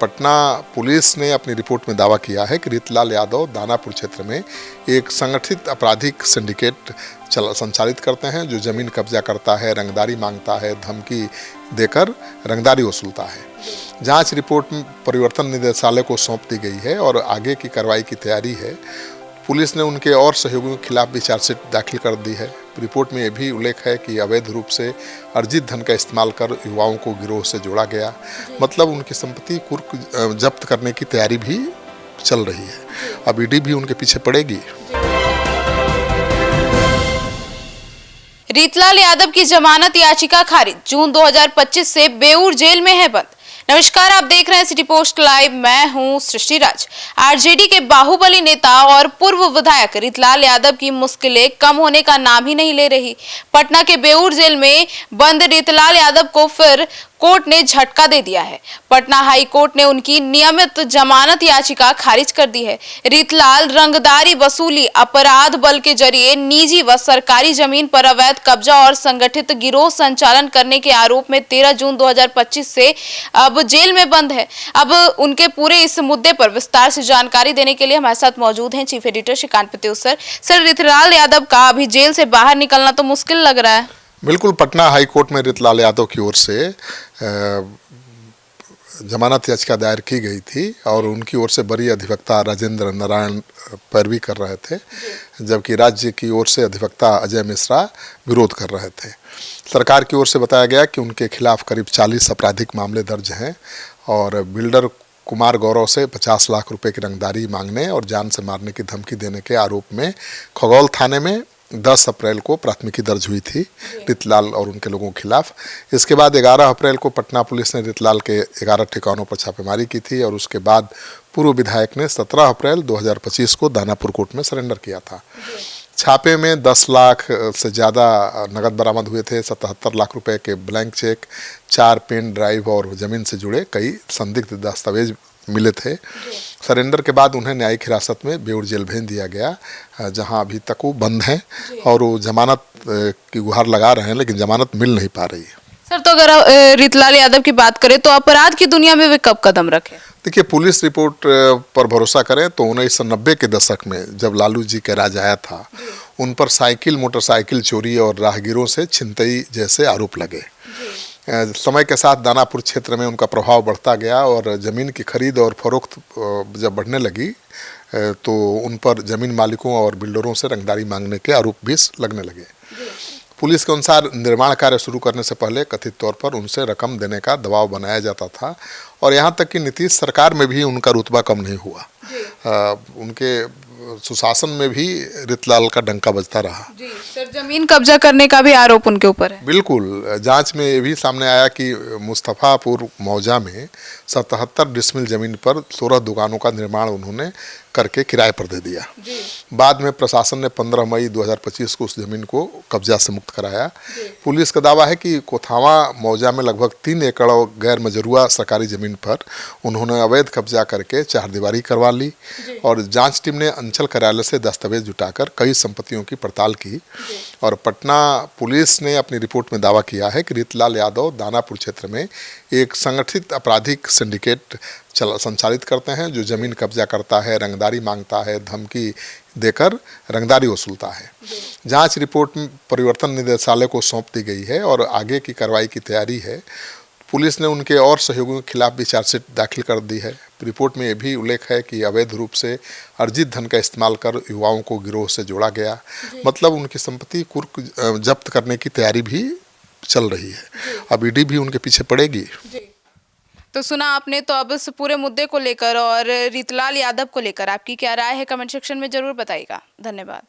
Patna police ने अपनी report में दावा किया है कि रीतलाल यादव दानापुर क्षेत्र में एक संगठित आपराधिक सिंडिकेट संचालित करते हैं, जो जमीन कब्जा करता है, रंगदारी मांगता है, धमकी देकर रंगदारी वसूलता है। जांच रिपोर्ट परिवर्तन निदेशालय को सौंप दी गई है और आगे की कार्रवाई की तैयारी है। पुलिस ने उनके और सहयोगियों के खिलाफ भी चार्जशीट दाखिल कर दी है। रिपोर्ट में यह भी उल्लेख है कि अवैध रूप से अर्जित धन का इस्तेमाल कर युवाओं को गिरोह से जोड़ा गया, मतलब उनकी संपत्ति कुर्क जब्त करने की तैयारी भी चल रही है। अब ईडी भी उनके पीछे पड़ेगी। रीतलाल यादव की जमानत याचिका खारिज, जून 2025 से बेऊर जेल में है बंद। नमस्कार, आप देख रहे हैं सिटी पोस्ट लाइव। मैं हूं सृष्टि राज। आरजेडी के बाहुबली नेता और पूर्व विधायक रीतलाल यादव की मुश्किलें कम होने का नाम ही नहीं ले रही। पटना के बेऊर जेल में बंद रीतलाल यादव को फिर कोर्ट ने झटका दे दिया है। पटना हाई कोर्ट ने उनकी नियमित जमानत याचिका खारिज कर दी है। रीतलाल रंगदारी वसूली, अपराध बल के जरिए निजी व सरकारी जमीन पर अवैध कब्जा और संगठित गिरोह संचालन करने के आरोप में 13 जून 2025 से अब जेल में बंद है। अब उनके पूरे इस मुद्दे पर विस्तार से जानकारी देने के लिए हमारे साथ मौजूद हैं chief editor Shrikant Pratyush sir. Sir, Ritlal Yadav का अभी जेल से बाहर निकलना तो मुश्किल लग रहा है। बिल्कुल, पटना हाई कोर्ट में रीतलाल यादव की ओर से जमानत याचिका दायर की गई थी और उनकी ओर से बरी अधिवक्ता राजेंद्र नारायण पैरवी कर रहे थे, जबकि राज्य की ओर से अधिवक्ता अजय मिश्रा विरोध कर रहे थे। सरकार की ओर से बताया गया कि उनके खिलाफ करीब 40 आपराधिक मामले दर्ज हैं और बिल्डर कुमार गौरव से 50 लाख रुपए की रंगदारी मांगने और जान से मारने की धमकी देने के आरोप में खगौल थाने में 10 अप्रैल को प्राथमिकी दर्ज हुई थी रीतलाल और उनके लोगों के खिलाफ। इसके बाद 11 अप्रैल को पटना पुलिस ने रीतलाल के 11 ठिकानों पर छापेमारी की थी और उसके बाद पूर्व विधायक ने 17 अप्रैल 2025 को दानापुर कोर्ट में सरेंडर किया था। छापे में 10 लाख से ज़्यादा नकद बरामद हुए थे, 77 लाख रुपए के ब्लैंक चेक, 4 पेन ड्राइव और ज़मीन से जुड़े कई संदिग्ध दस्तावेज मिले थे। सरेंडर के बाद उन्हें न्यायिक हिरासत में बेऊर जेल भेज दिया गया, जहां अभी तक वो बंद हैं और वो जमानत की गुहार लगा रहे हैं, लेकिन जमानत मिल नहीं पा रही है। सर, तो अगर रीतलाल यादव की बात करें तो अपराध की दुनिया में वे कब कदम रखे? देखिए, पुलिस रिपोर्ट पर भरोसा करें तो 1990 के दशक में जब लालू जी का राज आया था, उन पर साइकिल मोटरसाइकिल चोरी और राहगीरों से छिनतई जैसे आरोप लगे। समय के साथ दानापुर क्षेत्र में उनका प्रभाव बढ़ता गया और ज़मीन की खरीद और फरोख्त जब बढ़ने लगी तो उन पर ज़मीन मालिकों और बिल्डरों से रंगदारी मांगने के आरोप भी लगने लगे। पुलिस के अनुसार निर्माण कार्य शुरू करने से पहले कथित तौर पर उनसे रकम देने का दबाव बनाया जाता था और यहाँ तक कि नीतीश सरकार में भी उनका रुतबा कम नहीं हुआ। उनके सुशासन में भी रीतलाल का डंका बजता रहा। जी सर, जमीन कब्जा करने का भी आरोप उनके ऊपर है। बिल्कुल, जांच में ये भी सामने आया कि मुस्तफ़ापुर मौजा में 77 डिसमिल जमीन पर 16 दुकानों का निर्माण उन्होंने करके किराए पर दे दिया। बाद में प्रशासन ने 15 मई 2025 को उस जमीन को कब्जा से मुक्त कराया। पुलिस का दावा है कि कोथावा मौजा में लगभग 3 एकड़ गैर मजरूआ सरकारी जमीन पर उन्होंने अवैध कब्जा करके चारदीवारी करवा ली और जांच टीम ने अंचल कार्यालय से दस्तावेज जुटाकर कई संपत्तियों की पड़ताल की और पटना पुलिस ने अपनी रिपोर्ट में दावा किया है कि रीतलाल यादव दानापुर क्षेत्र में एक संगठित आपराधिक सिंडिकेट संचालित करते हैं, जो जमीन कब्जा करता है, रंगदारी मांगता है, धमकी देकर रंगदारी वसूलता है। जांच रिपोर्ट परिवर्तन निदेशालय को सौंप दी गई है और आगे की कार्रवाई की तैयारी है। पुलिस ने उनके और सहयोगियों के खिलाफ भी चार्जशीट दाखिल कर दी है। रिपोर्ट में यह भी उल्लेख है कि अवैध रूप से अर्जित धन का इस्तेमाल कर युवाओं को गिरोह से जोड़ा गया, मतलब उनकी संपत्ति कुर्क जब्त करने की तैयारी भी चल रही है। अब ईडी भी उनके पीछे पड़ेगी। तो सुना आपने, तो अब इस पूरे मुद्दे को लेकर और रीतलाल यादव को लेकर आपकी क्या राय है, कमेंट सेक्शन में जरूर बताइएगा। धन्यवाद।